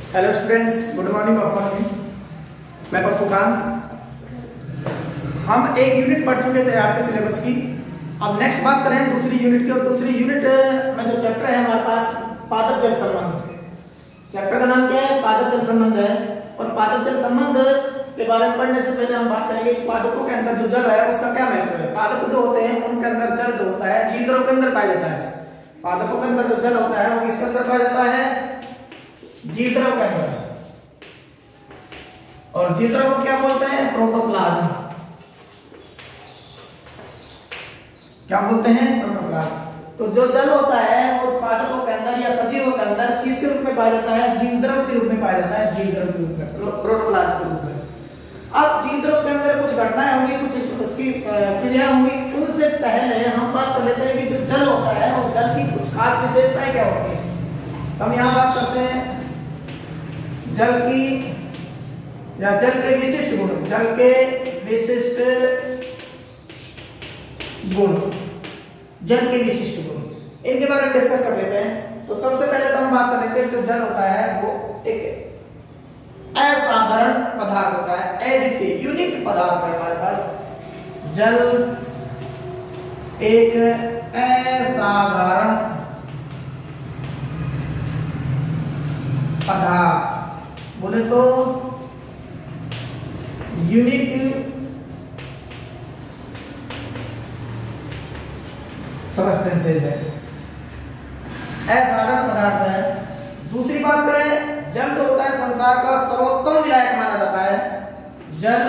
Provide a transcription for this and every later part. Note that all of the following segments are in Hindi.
Hello students, good morning of morning. मैं पप्पू खान। हम एक यूनिट पढ़ चुके थे आपके सिलेबस की। अब नेक्स्ट बात करें दूसरी यूनिट की। और दूसरी यूनिट में जो चैप्टर है हमारे पास पादप जल संबंध। चैप्टर का नाम क्या है? पादप जल संबंध है। और पादप जल संबंध के बारे में पढ़ने से पहले हम बात करेंगे कि पादपों के अंदर जो जल है उसका क्या महत्व है। पादप जो होते हैं उनके अंदर जल जो होता है जीव के अंदर पाया जाता है। पादपों के अंदर जो जल होता है वो किसके अंदर पाया जाता है? जीव द्रव के अंदर। और जीव द्रव को क्या बोलते हैं? प्रोटोप्लाज्म। क्या बोलते हैं? प्रोटोप्लाज्म। तो जो जल होता है वो पादपों के अंदर या सजीवों के अंदर किसके रूप में पाया जाता है? जीव द्रव के रूप में पाया जाता है। जीव द्रव के रूप में, प्रोटोप्लाज्म के रूप में। अब जीव द्रव के अंदर कुछ घटनाएं होंगी, कुछ उसकी क्रिया होंगी। उनसे पहले हम बात कर लेते हैं कि जो जल होता है और जल की कुछ खास विशेषताएं क्या होती है। हम यहाँ बात करते हैं जल की या जल के विशिष्ट गुण। जल के विशिष्ट गुण, जल के विशिष्ट गुण, इनके बारे में डिस्कस कर लेते हैं। तो सबसे पहले तो हम बात कर लेते हैं जो जल होता है वो एक असाधारण पदार्थ होता है। अद्वितीय, यूनिक पदार्थ है हमारे पास। जल एक असाधारण पदार्थ, बोले तो यूनिक सबस्टेंसेज है, असाधारण पदार्थ है। दूसरी बात करें, जल जो होता है संसार का सर्वोत्तम विलायक माना जाता है। जल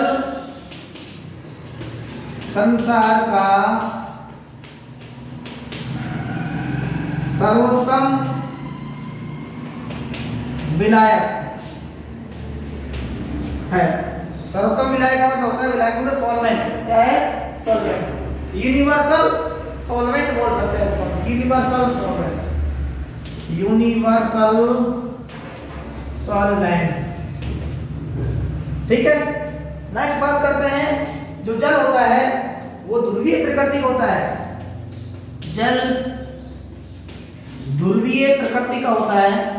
संसार का सर्वोत्तम विलायक है। सर्वोत्तम विलायक का मतलब होता है विलायक मतलब सॉल्वेंट। क्या है? सॉल्वेंट। यूनिवर्सल सॉल्वेंट बोल सकते हैं इसको। Universal solvent, universal solvent. ठीक है। नेक्स्ट बात करते हैं, जो जल होता है वो ध्रुवीय प्रकृति होता है। जल ध्रुवीय प्रकृति का होता है।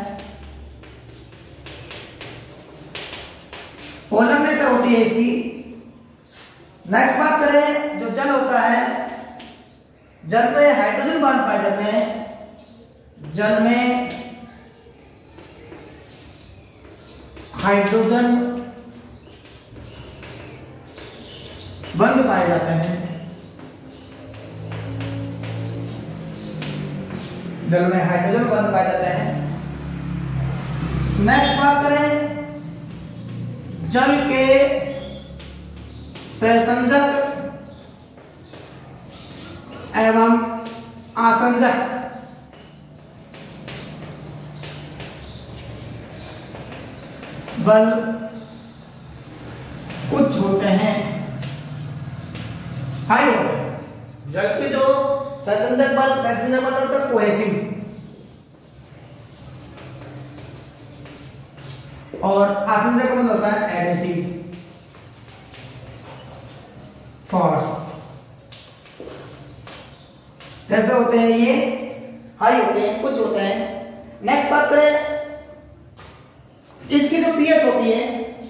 पोलर नेचर होती है इसकी। नेक्स्ट बात करें, जो जल होता है, जल में हाइड्रोजन बांध पाए जाते हैं। जल में हाइड्रोजन बंध पाए जाते हैं। जल में हाइड्रोजन बंध पाए जाते हैं। नेक्स्ट बात करें, जल के सहसंजक एवं आसंजक बल उच्च होते हैं, हाई होते हैं। जल के जो सहसंजक बल होता है कोहेसिव, और आसंजक बल होता है एडहेसिव फोर्स। कैसे होते हैं ये? हाई होते हैं, कुछ होते हैं। नेक्स्ट बात करें, इसकी जो पीएच होती है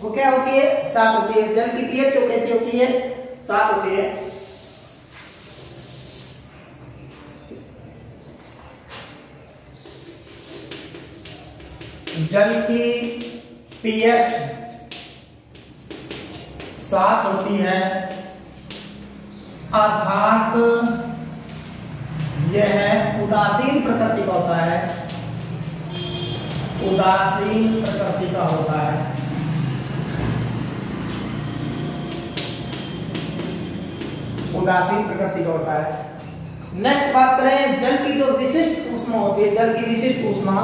वो क्या होती है? 7 होती है। जल की पीएच जो कहती होती है 7 होती है। जल की पीएच 7 होती है, अर्थात यह उदासीन प्रकृति का होता है। उदासीन प्रकृति का होता है। उदासीन प्रकृति का होता है। नेक्स्ट बात करें, जल की जो विशिष्ट ऊष्मा होती है, जल की विशिष्ट ऊष्मा,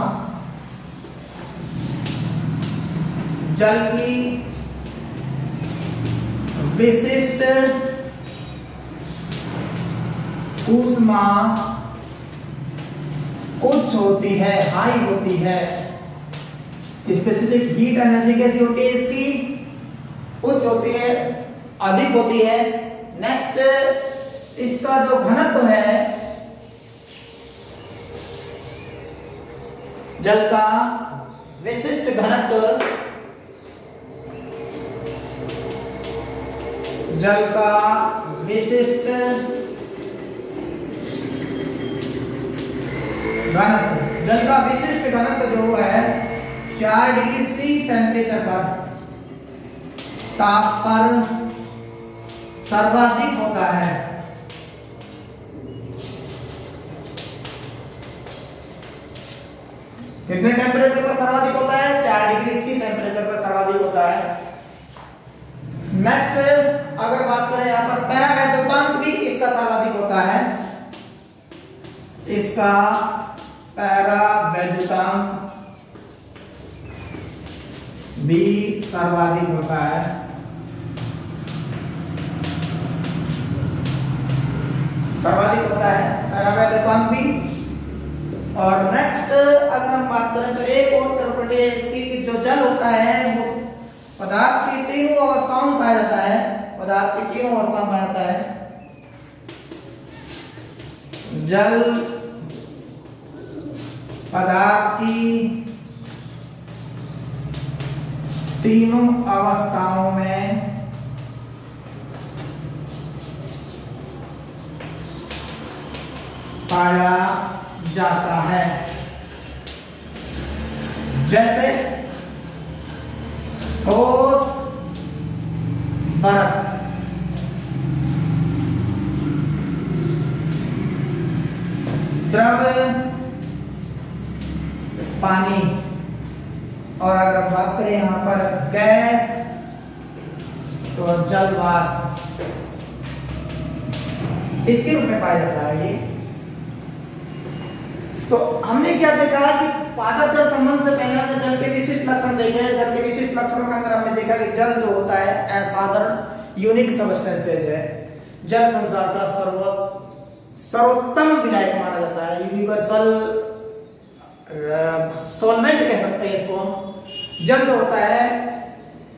जल की विशिष्ट ऊष्मा उच्च होती है, हाई होती है। स्पेसिफिक हीट एनर्जी कैसी होती है इसकी? उच्च होती है, अधिक होती है। नेक्स्ट, इसका जो घनत्व है जल का विशिष्ट घनत्व जल का विशिष्ट घनत्व, जल का विशिष्ट घनत्व जो है 4 डिग्री सी टेम्परेचर पर सर्वाधिक होता है। कितने टेम्परेचर पर सर्वाधिक होता है? 4 डिग्री सी टेम्परेचर पर सर्वाधिक होता है। नेक्स्ट अगर बात करें यहां पर पैरावैद्युतांक भी इसका सर्वाधिक होता है। इसका पैरावैद्युतांक भी सर्वाधिक होता है। सर्वाधिक होता है पैरावैद्युतांक भी। और नेक्स्ट अगर हम बात करें तो एक और प्रॉपर्टी है इसकी कि जो जल होता है वो पदार्थ की तीनों अवस्थाओं में पाया जाता है। पदार्थ की तीनों अवस्था में पाया जाता है। जल पदार्थ की तीनों अवस्थाओं में पाया जाता है। जैसे ठोस, बर्फ, द्रव, पानी, और अगर बात करें यहां पर गैस तो जल वाष्प, इसके रूप में पाया जाता है ये। तो हमने क्या देखा कि पादप जल संबंध से पहले हमने जल के विशिष्ट लक्षण देखे हैं। जल के विशिष्ट लक्षणों के अंदर हमने देखा कि जल जो होता है असाधारण यूनिक सबस्टेंसेज है। जल संसार का सर्वोत्तम विलायक माना जाता है। यूनिवर्सल सॉल्वेंट कह सकते हैं इसको। जल जो होता है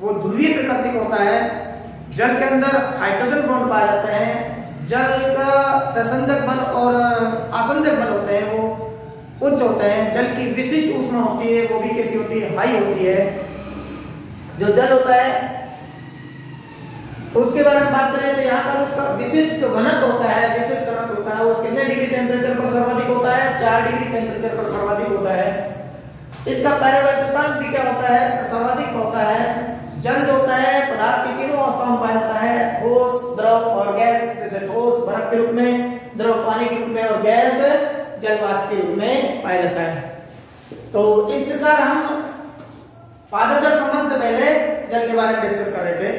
वो ध्रुवीय प्रकृति का होता है। जल के अंदर हाइड्रोजन बॉन्ड पाए जाते हैं। जल का सहसंजक बल और आसंजक बल होते हैं वो उच्च होते हैं। जल की विशिष्ट ऊष्मा होती है वो भी कैसी होती है? हाई होती है। जो जल होता है उसके बारे में बात करें तो यहाँ पर उसका विशिष्ट जो घनत्व होता है, विशिष्ट घनत्व होता है वो कितने डिग्री टेम्परेचर पर सर्वाधिक होता है? 4 डिग्री टेम्परेचर पर सर्वाधिक होता है। इसका पैरावैद्युतांक भी क्या होता है? सर्वाधिक होता है। जल जो होता है पदार्थ की तीनों अवस्थाओं में पाया जाता है। ठोस, द्रव और गैस। जैसे ठोस बर्फ के रूप में, द्रव पानी के रूप में और गैस जल वाष्प के रूप में पाया जाता है। तो इस प्रकार हम पादप जल संबंध से पहले जल के बारे में डिस्कस कर रहे थे।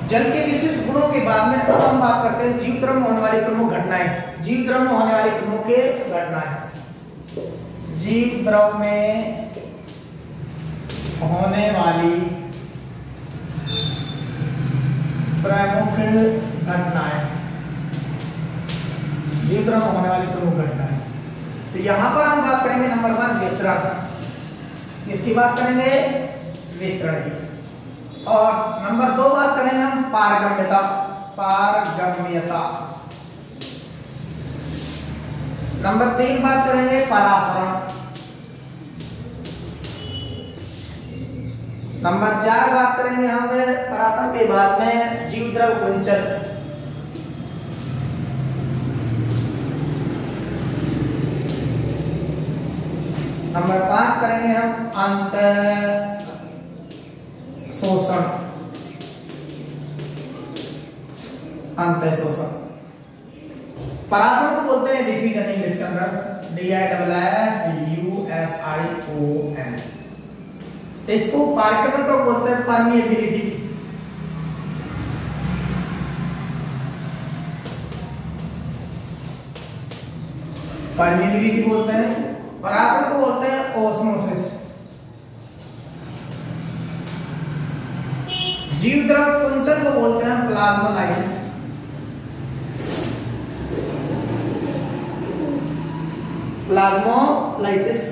जल के विशिष्ट गुणों के बाद में अब हम बात करते हैं जीव द्रव में होने वाली प्रमुख घटनाएं। जीव द्रव में होने वाली प्रमुख घटनाएं। जीव द्रव में होने वाली प्रमुख घटनाएं। जीव द्रव में होने वाली प्रमुख घटनाएं। तो यहां पर हम बात करेंगे नंबर 1 विसरण। इसकी बात करेंगे विसरण की। और नंबर 2 बात करेंगे हम पारगम्यता। पारगम्यता। नंबर 3 बात करेंगे परासरण। नंबर 4 बात करेंगे हम परासरण के बाद में जीव द्रव कुंचन। नंबर 5 करेंगे हम अंत शोषण। अंत शोषण। परासरण को बोलते हैं डिफ्यूजन इंग्लिश के अंदर DIFFUSION। इसको पार्टिकल को बोलते हैं परमिएबिलिटी। परमिएबिलिटी बोलते हैं। परासरण को बोलते हैं ओस्मोसिस। जीव द्रव कुंचन को बोलते हैं प्लाज्मोलाइसिस। प्लाज्मोलाइसिस।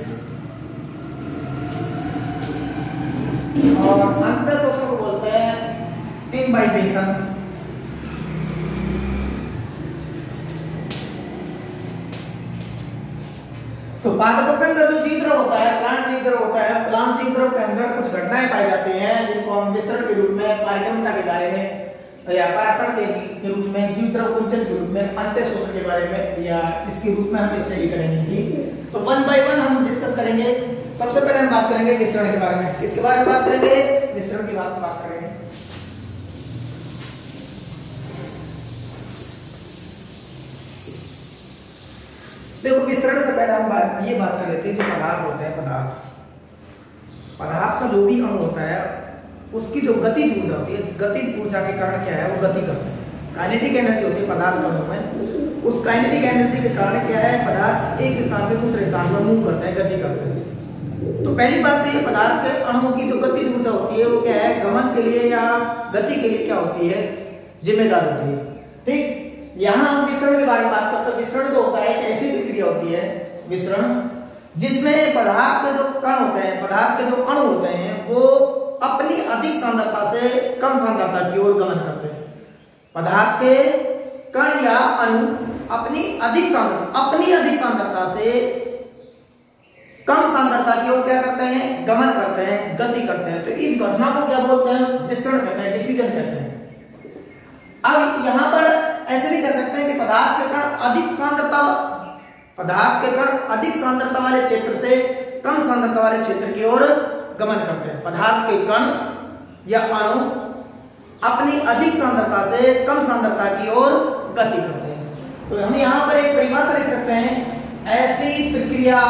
और अंत शोषण को बोलते हैं इम्बाइबेशन। तो पादपों के अंदर जो जीव द्रव होता है, प्लांट जीव द्रव होता है, या परासरण के रूप में, जीव द्रव कुंचन के रूप में, अंत्य शोषण के बारे में या इसके रूप में हम स्टडी करेंगे। तो 1 बाय 1 हम डिस्कस करेंगे। सबसे पहले हम बात करेंगे विसरण के बारे में। किसके बारे में बात करेंगे? विसरण की बात करेंगे। देखो, विसरण से पहले हम ये बात कर लेते हैं, जो पदार्थ होते हैं, पदार्थ का जो भी अणु होता है उसकी जो गतिज ऊर्जा होती है, इस गतिज ऊर्जा के कारण क्या है, वो गति करते हैं। काइनेटिक एनर्जी होती है पदार्थ का अणु में, उस काइनेटिक एनर्जी के कारण क्या है, पदार्थ एक स्थान से दूसरे स्थान पर मूव करते हैं, गति करते हैं। तो पहली बात तो ये, पदार्थ के अणुओं की जो गतिज ऊर्जा होती है वो क्या है, गमन के लिए या गति के लिए क्या होती है, जिम्मेदार होती है। ठीक, यहाँ हम विसरण के बारे में बात करते हैं। विसरण जो होता है एक ऐसी प्रक्रिया होती है, विसरण, जिसमें पदार्थ के जो कण होते हैं, पदार्थ के जो अणु होते हैं, वो अपनी अधिक सांद्रता से कम सांद्रता की ओर गमन करते हैं। पदार्थ के कण या अणु अपनी अधिक सांद्रता से कम सांद्रता की ओर क्या करते हैं, गमन करते हैं, गति करते हैं। तो इस घटना को क्या बोलते हैं, विसरण कहते हैं, डिफ्यूजन कहते हैं। अब यहां पर ऐसे भी कह सकते हैं कि पदार्थ के कण अधिक सांद्रता वाले क्षेत्र से कम सांद्रता वाले क्षेत्र की ओर गमन करते हैं। पदार्थ के कण या अणु अपनी अधिक सांद्रता से कम सांद्रता की ओर गति करते हैं। तो हम यहां पर एक परिभाषा लिख सकते हैं, ऐसी प्रक्रिया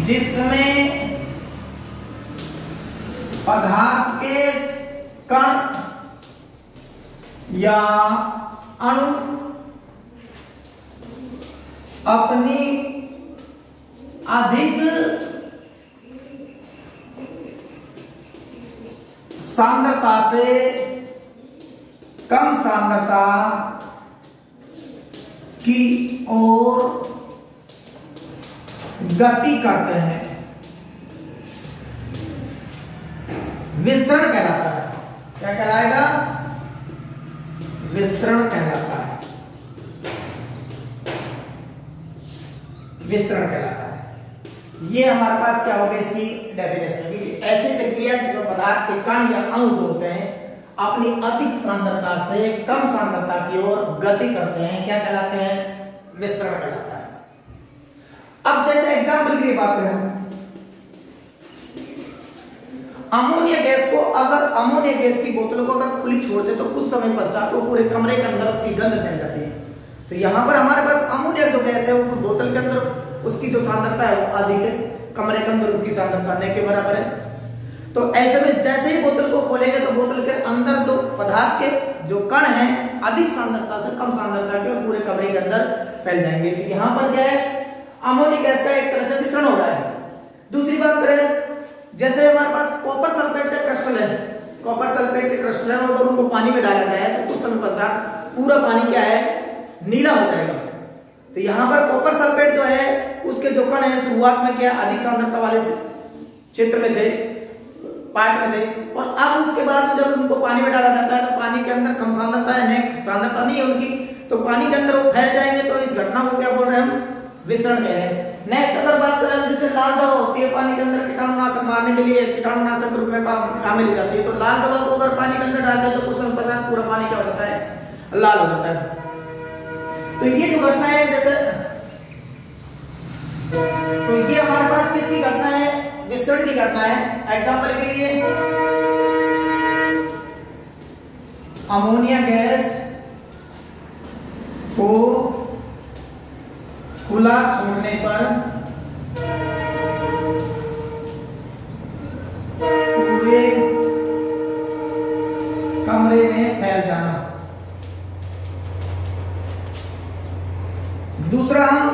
जिसमें पदार्थ के कण या अणु अपनी अधिक सांद्रता से कम सांद्रता की ओर गति करते हैं, विसरण कहलाता है। क्या कहलाएगा? विसरण कहलाता है, विसरण कहलाता है। ये हमारे पास क्या होगा, इसकी डेफिनेशन की ऐसी प्रक्रिया जिसमें पदार्थ के कण या अणु जो होते हैं अपनी अधिक सांद्रता से कम सांद्रता की ओर गति करते हैं, क्या कहलाते हैं, विसरण कहलाता है। अब जैसे एग्जांपल के लिए बात करें, अमोनिया गैस को, अगर अमोनिया गैस की बोतलों को अगर खुली छोड़ दे तो कुछ समय पश्चात वो पूरे कमरे के अंदर उसकी गंध फैल जाती है। तो यहाँ पर हमारे पास अमोनिया जो गैस है वो बोतल के अंदर उसकी जो सांद्रता है वो अधिक है, कमरे के अंदर उसकी सांद्रता न के बराबर है। तो ऐसे में जैसे ही बोतल को खोलेंगे तो बोतल के अंदर जो पदार्थ के जो कण हैं अधिक सांद्रता से कम सांद्रता के और पूरे कमरे के अंदर फैल जाएंगे। तो यहाँ पर क्या है, अमोनिया गैस का एक तरह से मिश्रण हो रहा है। दूसरी बात करें, जैसे हमारे पास कॉपर सल्फेट के क्रिस्टल है, कॉपर सल्फेट के क्रिस्टल है, और उनको पानी में डाला जाए तो कुछ समय पश्चात पूरा पानी क्या है, नीला हो जाएगा। तो यहाँ पर कॉपर सल्फेट जो है उसके जो कण है शुरुआत में क्या अधिक सांद्रता वाले क्षेत्र में थे, पार्ट में थे, और अब उसके बाद जब उनको पानी में डाला जाता है तो पानी के अंदर कम सांद्रता है, सांद्रता नहीं है उनकी, तो पानी के अंदर वो फैल जाएंगे। तो इस घटना को क्या बोल रहे हैं हम, विसरण कह रहे हैं। नेक्स्ट अगर बात करें, जैसे लाल दवा होती है पानी के अंदर कीटाणुनाशक मारने के लिए, कीटाणुनाशक रूप में काम में ली जाती है। तो लाल दवा को अगर पानी के अंदर डाल दें तो कुछ समय पश्चात पूरा पानी क्या हो जाता है, लाल हो जाता है। तो ये जो घटना है, जैसे तो ये हमारे पास किसकी घटना है, विसरण की घटना है। एग्जांपल के लिए अमोनिया गैस को खुला छोड़ने पर पूरे कमरे में फैल जाना। दूसरा हम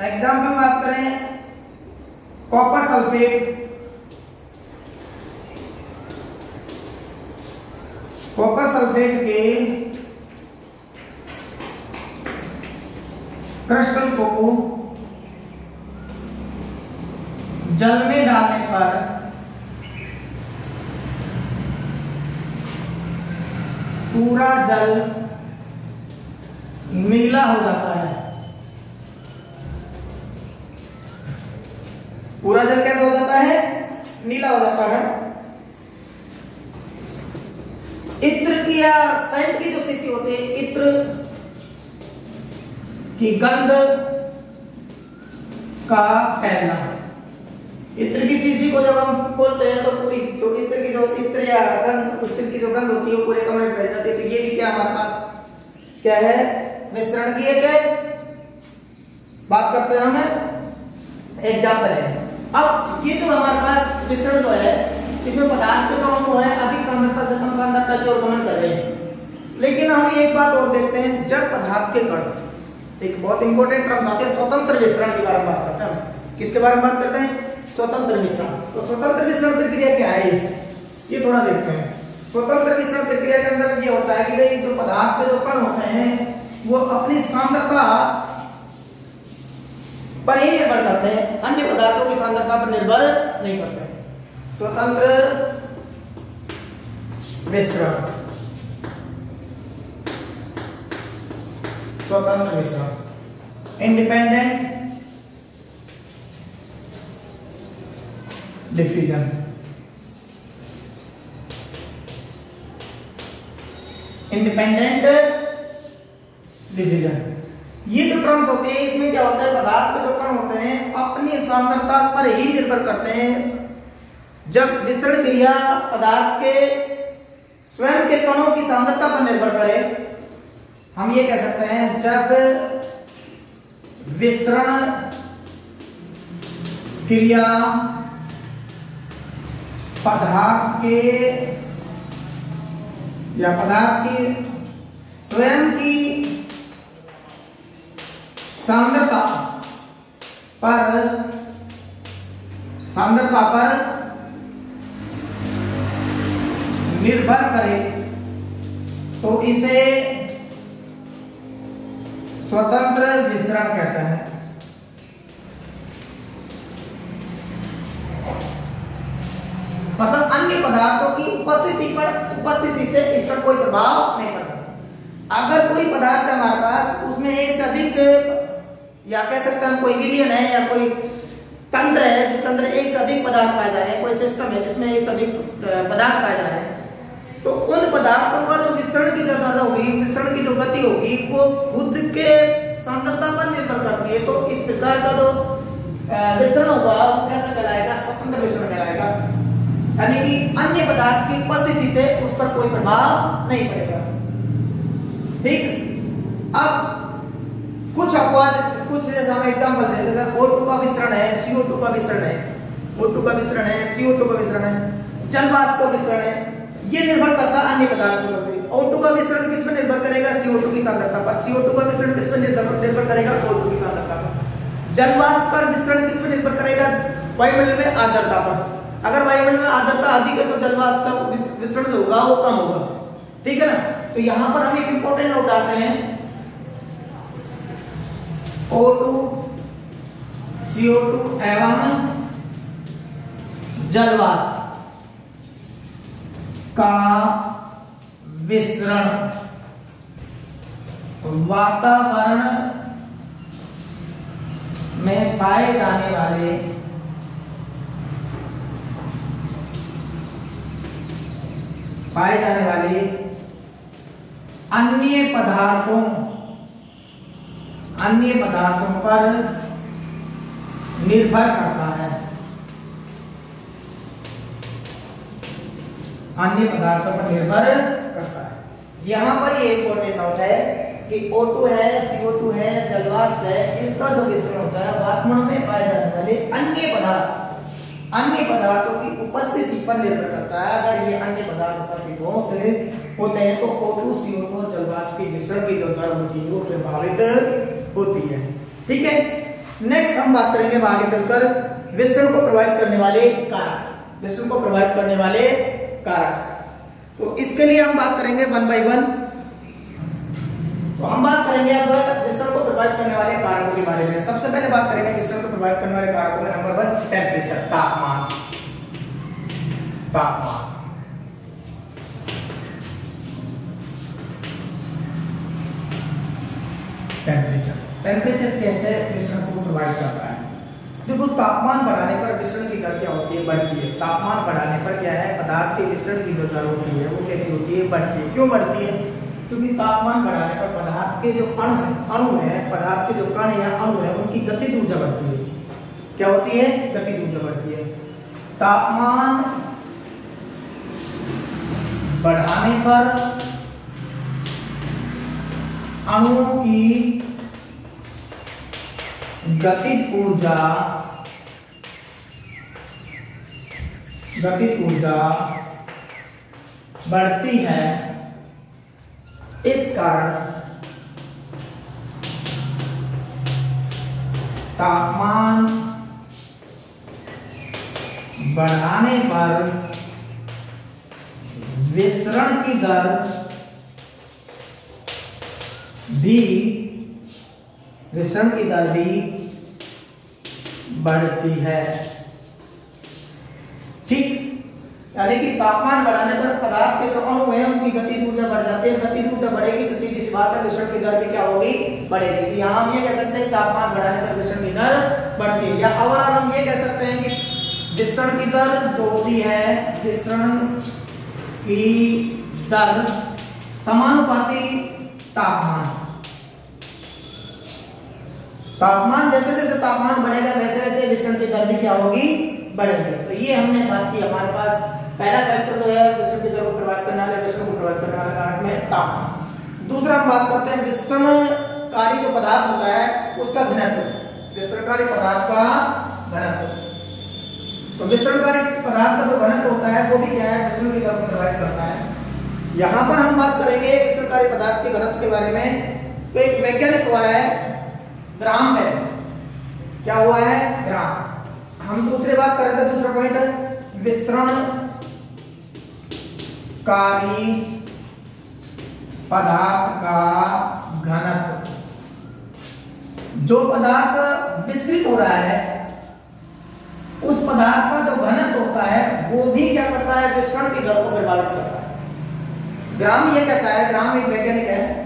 एग्जाम्पल बात करें, कॉपर सल्फेट, कॉपर सल्फेट के क्रिस्टल को जल में डालने पर पूरा जल नीला हो जाता है। पूरा जल कैसा हो जाता है, नीला हो जाता है। इत्र की या सेंट की जो सीसी होती है, इत्र की गंध का फैलना। इत्र की शीशी को जब हम खोलते हैं तो पूरी जो इत्र की जो इत्र या गंध, इत्र की जो गंध होती है वो पूरे कमरे में फैल जाती है। तो ये भी क्या हमारे पास क्या है, मिश्रण की एक बात करते हैं हम एग्जाम्पल है। अब ये जो हमारे पास मिश्रण जो है, इसमें पदार्थ के जो अणु है अधिक सांद्रता से कम सांद्रता की ओर गमन कर रहे हैं। लेकिन हम एक बात और देखते हैं, जब पदार्थ के कण, एक बहुत इंपॉर्टेंट टर्म्स आते हैं स्वतंत्र मिश्रण के बारे में बात करते हैं। किसके बारे में बात करते हैं, स्वतंत्र मिश्रण। तो स्वतंत्र मिश्रण प्रक्रिया क्या है ये थोड़ा देखते हैं। स्वतंत्र मिश्रण प्रक्रिया के अंदर ये होता है कि भाई जो पदार्थ के जो कण होते हैं वो अपनी सांद्रता पर ही निर्भर करते हैं, अन्य पदार्थों की सांद्रता पर निर्भर नहीं करते। स्वतंत्र मिश्रण, स्वतंत्र मिश्रण, इंडिपेंडेंट डिफ्यूजन। इंडिपेंडेंट डिफ्यूजन, ये जो टर्म्स होते हैं इसमें क्या होता है, पदार्थ के जो कण होते हैं अपनी सांद्रता पर ही निर्भर करते हैं। जब विसरण क्रिया पदार्थ के स्वयं के कणों की सांद्रता पर निर्भर करे, हम ये कह सकते हैं जब विसरण क्रिया पदार्थ के या पदार्थ की स्वयं की सांद्रता पर निर्भर करे तो इसे स्वतंत्र विसरण कहते हैं। मतलब अन्य पदार्थों की उपस्थिति से इसका कोई प्रभाव नहीं पड़ता। अगर कोई पदार्थ है हमारे पास, उसमें एक से अधिक, या कह सकते हैं कोई विलियन है या कोई तंत्र है जिसके अंदर एक से अधिक पदार्थ पाए जा रहे हैं, कोई सिस्टम है जिसमें एक से अधिक पदार्थ पाए जा रहे हैं, तो उन पदार्थों का जो विसरण की दर होगी, विसरण की जो गति होगी, वो खुद के सांद्रता पर निर्भर करती है। तो इस प्रकार का जो विसरण होगा वो कैसा कहलाएगा, स्वतंत्र विसरण कहलाएगा। यानी कि अन्य पदार्थ की उपस्थिति से उस पर कोई प्रभाव नहीं पड़ेगा। ठीक, अब कुछ अपवाद, कुछ जैसे हम एग्जांपल देते हैं, O2 का विसरण है, CO2 का विसरण है, O2 का विसरण है, CO2 का विसरण है, जल वाष्प का विसरण है। ये निर्भर करता है अन्य पदार्थों पर। O2 का विसरण किस पर निर्भर करेगा, CO2 की सांद्रता पर। CO2 का विसरण किस पर निर्भर करेगा, O2 की सांद्रता पर। जल वाष्प का विसरण किस पर निर्भर करेगा, वायुमंडल में आर्द्रता पर। अगर वायुमंडल में आर्द्रता अधिक है तो जल वाष्प का विसरण जो होगा वो कम होगा। ठीक है ना। तो यहां पर हम एक इंपॉर्टेंट नोट डालते हैं, O2, CO2 एवं जल वाष्प का विसरण वातावरण में पाए जाने वाले अन्य पदार्थों पर निर्भर करता है। अन्य पदार्थों पर निर्भर करता है। यहां पर ये इंपॉर्टेंट नोट है कि O2 है, CO2 है, जल वाष्प है, इसका जो विसरण होता है वातावरण में पाए जाने वाले अन्य पदार्थों की उपस्थिति पर निर्भर करता है। अगर ये अन्य पदार्थ उपस्थित होते हैं तो O2, CO2 और जल वाष्प की विसरण की जो दर होती है वो प्रभावित होती है। ठीक है। नेक्स्ट हम बात करेंगे आगे चलकर विसरण को प्रभावित करने वाले कारक। विसरण को प्रभावित करने वाले कारक, तो इसके लिए हम बात करेंगे 1 by 1। तो हम बात करेंगे अब विसरण को प्रभावित करने वाले कारकों के बारे में। सबसे पहले बात करेंगे विसरण को प्रभावित करने वाले कारकों में नंबर 1 टेम्परेचर, तापमान। टेम्परेचर कैसे विसरण को प्रभावित करता है। देखो तापमान बढ़ाने पर विसरण की दर क्या होती है? बढ़ती है। तापमान बढ़ाने पर क्या है? पदार्थ के विसरण की जो दर होती है वो कैसी होती है? बढ़ती है। क्यों बढ़ती है? क्योंकि तापमान बढ़ाने पर पदार्थ के जो अणु है, पदार्थ के जो कण या अणु है, उनकी गतिज ऊर्जा बढ़ती है। क्या होती है? गतिज ऊर्जा बढ़ती है। तापमान बढ़ाने पर अणुओं की गतिज ऊर्जा बढ़ती है। इस कारण तापमान बढ़ाने पर विसरण की दर भी बढ़ती है। ठीक, यानी कि तापमान बढ़ाने पर पदार्थ के जो अणु हैं उनकी गतिज ऊर्जा बढ़ जाती है। गतिज ऊर्जा बढ़ेगी तो सीधी सी बात है विसरण की दर भी क्या होगी? बढ़ेगी। तो यहाँ हम ये कह सकते हैं तापमान बढ़ाने पर विसरण की दर बढ़ती है। या और हम ये कह सकते हैं कि विसरण की दर जो होती है, विसरण की दर समानुपाती तापमान जैसे जैसे तापमान बढ़ेगा वैसे वैसे विसरण की दर भी क्या होगी? बढ़ेगी। तो ये हमने बात की। हमारे पास पहला फैक्टर जो है विसरण की दर को प्रभावित करने वाले, विसरण को प्रभावित करने वाला कारक में तापमान। दूसरा हम बात करते हैं विसरणकारी जो पदार्थ होता है उसका घनत्व। विसरणकारी पदार्थ का घनत्व। तो विसरणकारी पदार्थ का जो घनत्व होता है वो भी क्या है? विसरण की दर को प्रभावित करता है। यहाँ पर हम बात करेंगे विसरणकारी पदार्थ के घनत्व के बारे में। तो एक वैज्ञानिक हुआ है ग्राम है। क्या हुआ है? ग्राम। हम दूसरी बात कर रहे थे, दूसरा पॉइंट है विसरणकारी पदार्थ का घनत्व। जो पदार्थ विसरित हो रहा है उस पदार्थ का जो घनत्व होता है वो भी क्या करता है? विसरण की दर को प्रभावित करता है। ग्राम ये कहता है, ग्राम एक वैज्ञानिक है,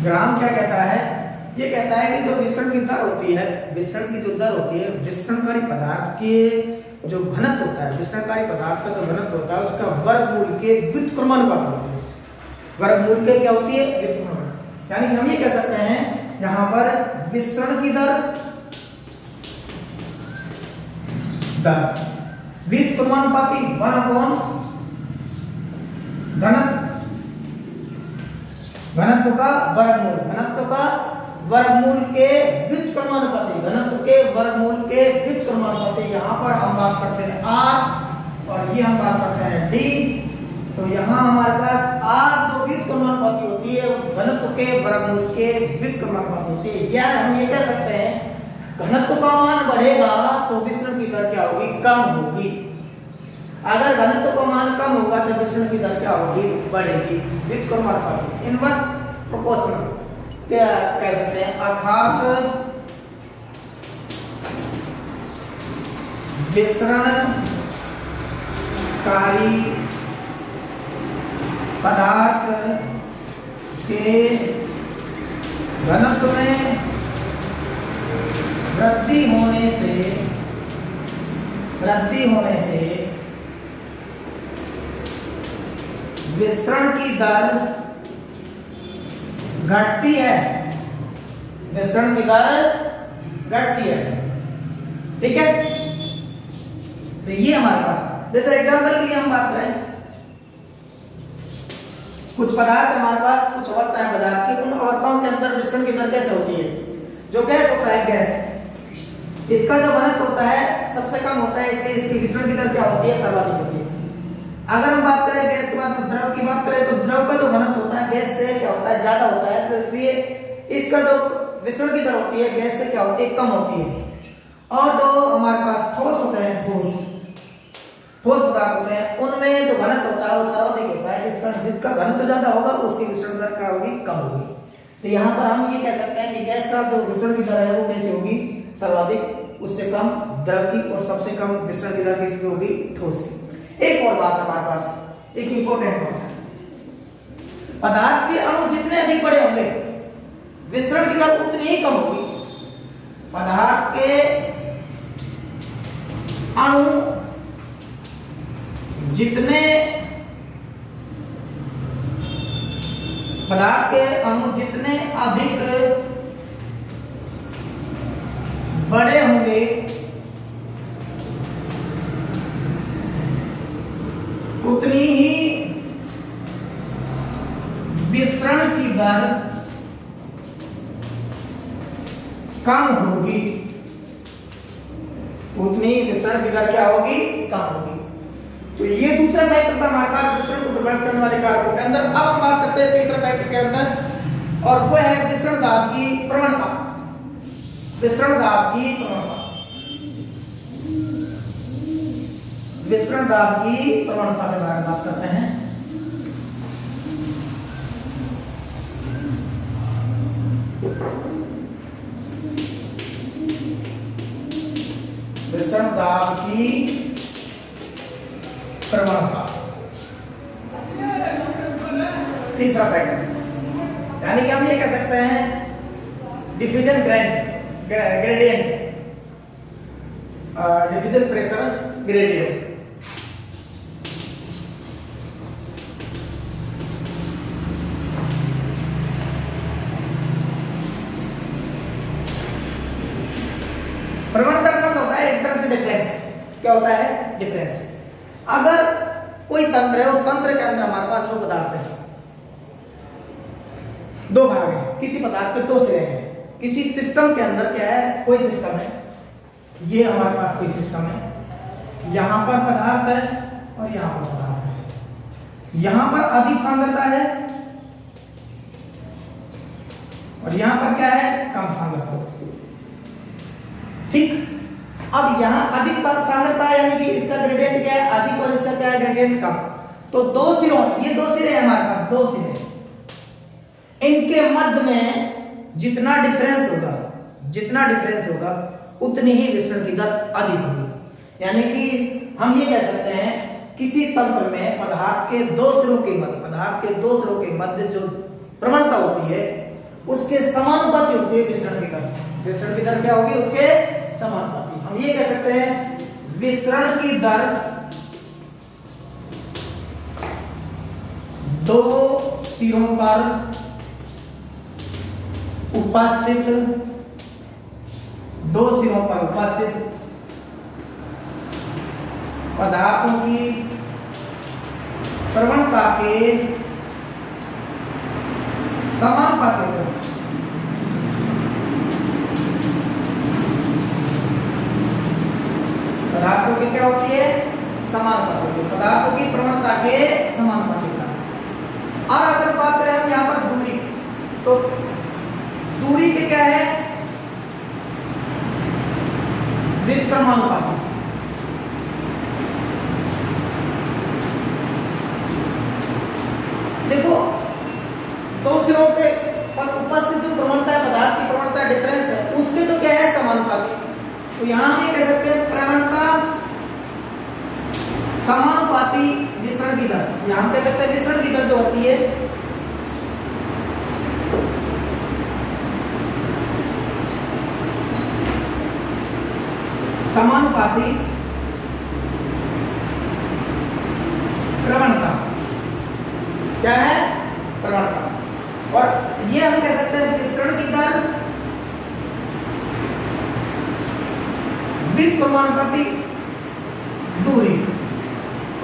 ग्राम क्या कहता है? ये कहता है कि जो विसरण की दर होती है, विसरण की जो दर होती है, विसरणकारी पदार्थ के जो घनत्व होता है, विसरणकारी पदार्थ का जो घनत्व होता है उसका वर्गमूल के व्युत्क्रमानुपात होती है। वर्गमूल के क्या होती है? व्युत्क्रमानुपात। यानी कि हम ये कह सकते हैं यहां पर विसरण की दर व्युत्क्रमानुपाती 1/घनत्व का वर्गमूल के व्युत्क्रमानुपाती, घनत्व के वर्गमूल के व्युत्क्रमानुपाती। यहाँ पर हम बात करते हैं R और ये हम बात करते हैं D। तो यहाँ हमारे पास R जो व्युत्क्रमानुपाती होती है घनत्व के वर्गमूल के व्युत्क्रमानुपाती होती है। या हम ये कह सकते हैं घनत्व का मान बढ़ेगा तो विसरण की दर क्या होगी? कम होगी। अगर घनत्व का मान कम होगा तो विसरण की दर क्या होगी? बढ़ेगी। व्युत्क्रमानुपाती, इनवर्स प्रोपोर्शनल क्या कह सकते हैं। अर्थात विसरणकारी पदार्थ के घनत्व में वृद्धि होने से विसरण की दर घटती है। विसरण की दर घटती है। ठीक है, तो ये हमारे पास जैसे एग्जांपल की हम बात करें, कुछ पदार्थ हमारे पास, कुछ अवस्थाएं पदार्थ की, उन अवस्थाओं के अंदर विसरण की दर कैसे होती है? जो गैस होता है, गैस, इसका जो घनत्व होता है सबसे कम होता है, इसलिए इसकी विसरण की दर क्या होती है? सर्वाधिक होती है। अगर हम बात करें गैस के बाद द्रव की बात करें तो द्रव का जो घनत्व होता है गैस से क्या होता है? ज्यादा होता है। तो इसलिए इसका जो विसरण की दर होती है गैस से क्या होती है? कम होती है। और जो हमारे पास ठोस होते हैं, ठोस पदार्थ होते हैं, उनमें जो घनत्व होता है वो सर्वाधिक होता है। इसका जिसका घनत्व ज्यादा होगा उसकी विसरण दर क्या होगी? कम होगी। तो यहाँ पर हम ये कह सकते हैं कि गैस का जो विसरण की दर है वो कैसे होगी? सर्वाधिक, उससे कम द्रव की, और सबसे कम विसरण की दर किसकी होगी? ठोस की। एक और बात हमारे पास, एक इंपॉर्टेंट बात है, पदार्थ के अणु जितने अधिक बड़े होंगे विसरण की दर उतनी ही कम होगी। पदार्थ के अणु जितने अधिक बड़े होंगे उतनी ही विसरण की दर कम होगी। उतनी विसरण की दर क्या होगी? कम होगी। तो ये दूसरा फैक्टर था हमारे पास विसरण को प्रभावित करने वाले कारकों के अंदर। अब हम बात करते हैं तीसरा फैक्टर के अंदर, और वो है विसरण दाब की प्रवणता। विसरण दाब की प्रवणता, विसरण दाब की प्रवणता के बारे में बात करते हैं। विसरण दाब की प्रवणता तीसरा फैक्टर, यानी कि हम ये कह सकते हैं diffusion gradient, diffusion pressure gradient. प्रवणता का मतलब होता है एक तरह से डिफरेंस। क्या होता है? डिफरेंस। अगर कोई तंत्र है, उस तंत्र के अंदर हमारे पास दो पदार्थ है, दो भाग है, किसी पदार्थ के दो सिरे हैं। किसी सिस्टम के अंदर क्या है? कोई सिस्टम है, ये हमारे पास कोई सिस्टम है, यहां पर पदार्थ है और यहां पर पदार्थ है। यहां पर अधिक सांद्रता है और यहां पर क्या है? कम सांद्रता। ठीक। अब यहां अधिक सांद्रता यानी कि इसका ग्रेडियंट क्या है? अधिक, और इसका क्या है? ग्रेडियंट कम। तो दो सिरों, ये दो सिरे हैं हमारे पास, दो सिरे, इनके मध्य में जितना डिफरेंस होगा उतनी ही विसरण की दर अधिक होगी। यानी कि हम ये कह सकते हैं किसी तंत्र में पदार्थ के दो सिरों के मध्य जो प्रवणता होती है उसके समानुपाती होती है विसरण की दर। विसरण की दर क्या होगी? उसके समानुपाती। हम ये कह सकते हैं विसरण की दर दो सिरों पर उपस्थित पदार्थों की प्रवणता के समानुपाती है। पदार्थों की क्या होती है? समानुपाती। पदार्थों की प्रवणता के समानुपाती। और अगर बात करें हम यहाँ पर दूरी, तो दूरी के क्या है? व्युत्क्रमानुपाती। देखो, दो सिरों पे पर उपस्थित जो प्रवणता है, पदार्थ की प्रवणता डिफरेंस है, उसके तो क्या है? समानुपाती। तो यहां हम ये कह सकते हैं प्रवणता समानुपाती विसरण की दर। यहां हम कह सकते हैं विसरण की दर जो होती है समानुपाती प्रवणता। क्या है? प्रवणता। और ये हम कह सकते हैं विसरण की दर व्युत्क्रमानुपाती दूरी।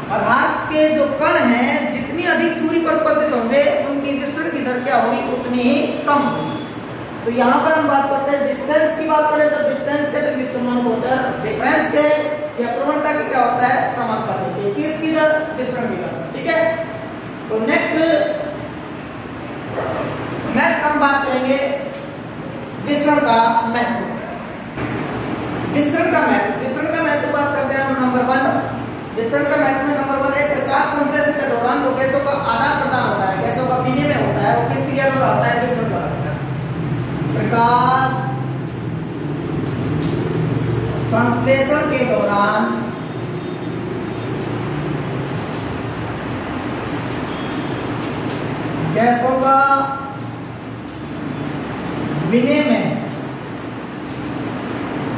पदार्थ के जो कण हैं जितनी अधिक दूरी पर उपस्थित होंगे उनकी विसरण की दर क्या होगी? उतनी ही कम होगी। तो यहाँ पर हम बात करते हैं डिस्टेंस की। बात करें तो डिस्टेंस के तो व्युत्क्रमानुपाती, डिफरेंस के या प्रवणता की क्या होता है? समानुपाती होती है। किसकी दर? विसरण की दर। ठीक है। तो नेक्स्ट हम बात करेंगे विसरण का महत्व। विसरण का महत्व बात करते हैं हम नंबर 1। विसरण का महत्व में नंबर 1 है प्रकाश संश्लेषण के दौरान जो गैसों का आदान प्रदान होता है, गैसों का विनिमय होता है, वो किस क्रिया द्वारा होता है? विसरण द्वारा। प्रकाश संश्लेषण के दौरान गैसों का विनिमय,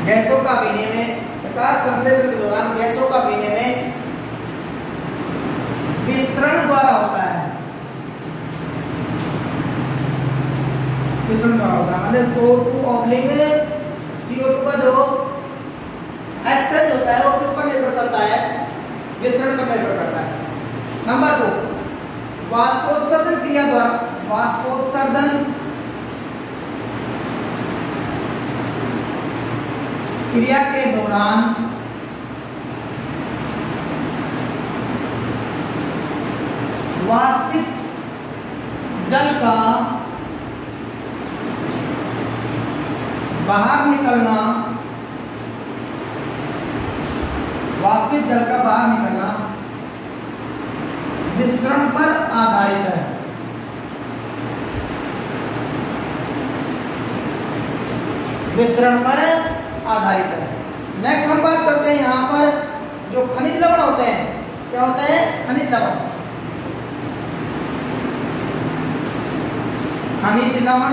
गैसों का विनिमय, प्रकाश संश्लेषण के दौरान गैसों का विनिमय विसरण द्वारा होता है। विसरण द्वारा होता है मतलब CO2 का जो एक्सचेंज होता है वो किस पर निर्भर करता है? विसरण पर निर्भर करता है। नंबर 2, वाष्पोत्सर्जन क्रिया द्वारा, वाष्पोत्सर्जन क्रिया के दौरान वाष्पित जल का बाहर निकलना, वाष्पित जल का बाहर निकलना विसरण पर आधारित है। विसरण पर आधारित है। नेक्स्ट हम बात करते हैं यहाँ पर जो खनिज लवण होते हैं। क्या होते हैं? खनिज लवण। खनिज लवण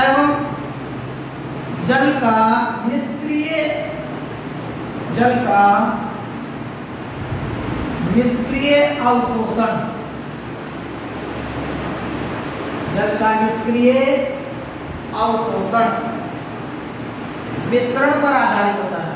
एवं जल का निष्क्रिय अवशोषण, जल का निष्क्रिय अवशोषण विसरण पर आधारित होता है।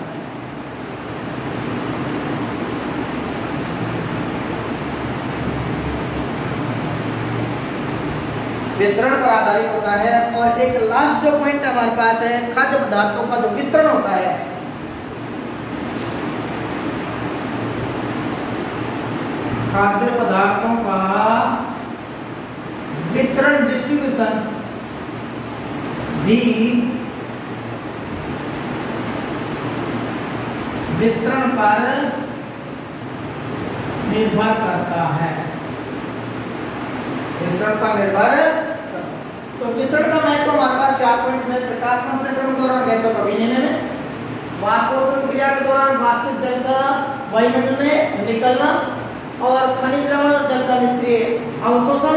विसरण पर आधारित होता है। और एक लास्ट जो पॉइंट हमारे पास है, खाद्य पदार्थों का जो वितरण होता है, खाद्य पदार्थों का वितरण, डिस्ट्रीब्यूशन भी विसरण पर निर्भर करता है। विसरण पर निर्भर। तो विसरण का महत्व हमारे पास 4 पॉइंट्स में: प्रकाश संश्लेषण के दौरान गैसों का विनिमय, वाष्पोत्सर्जन क्रिया के दौरान वाष्पित जल का वायुमंडल में निकलना, और खनिज लवण और जल का निष्क्रिय अवशोषण,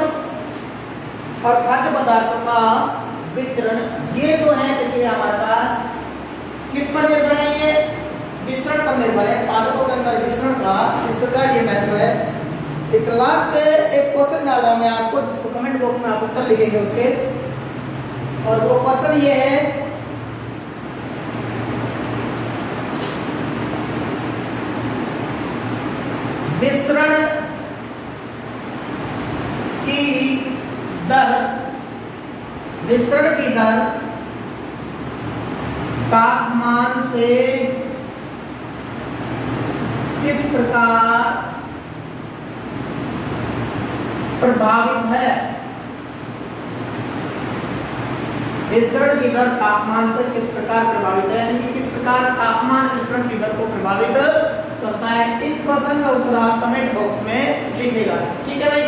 और खाद्य पदार्थों का वितरण। ये जो है प्रक्रिया हमारे पास किस पर निर्भर है? ये विसरण पर निर्भर है। पादपों के अंदर विसरण का इस प्रकार ये महत्व है। एक लास्ट एक क्वेश्चन डाल रहा हूं मैं आपको, जिसको कमेंट बॉक्स में आप उत्तर लिखेंगे उसके। और वो क्वेश्चन ये है, विसरण की दर तापमान से किस प्रकार प्रभावित है? विसरण की दर तापमान से किस प्रकार प्रभावित है, यानी कि किस प्रकार तापमान विसरण की दर को प्रभावित करता है? इस क्वेश्चन का उत्तर आप कमेंट बॉक्स में लिखिएगा। ठीक है भाई।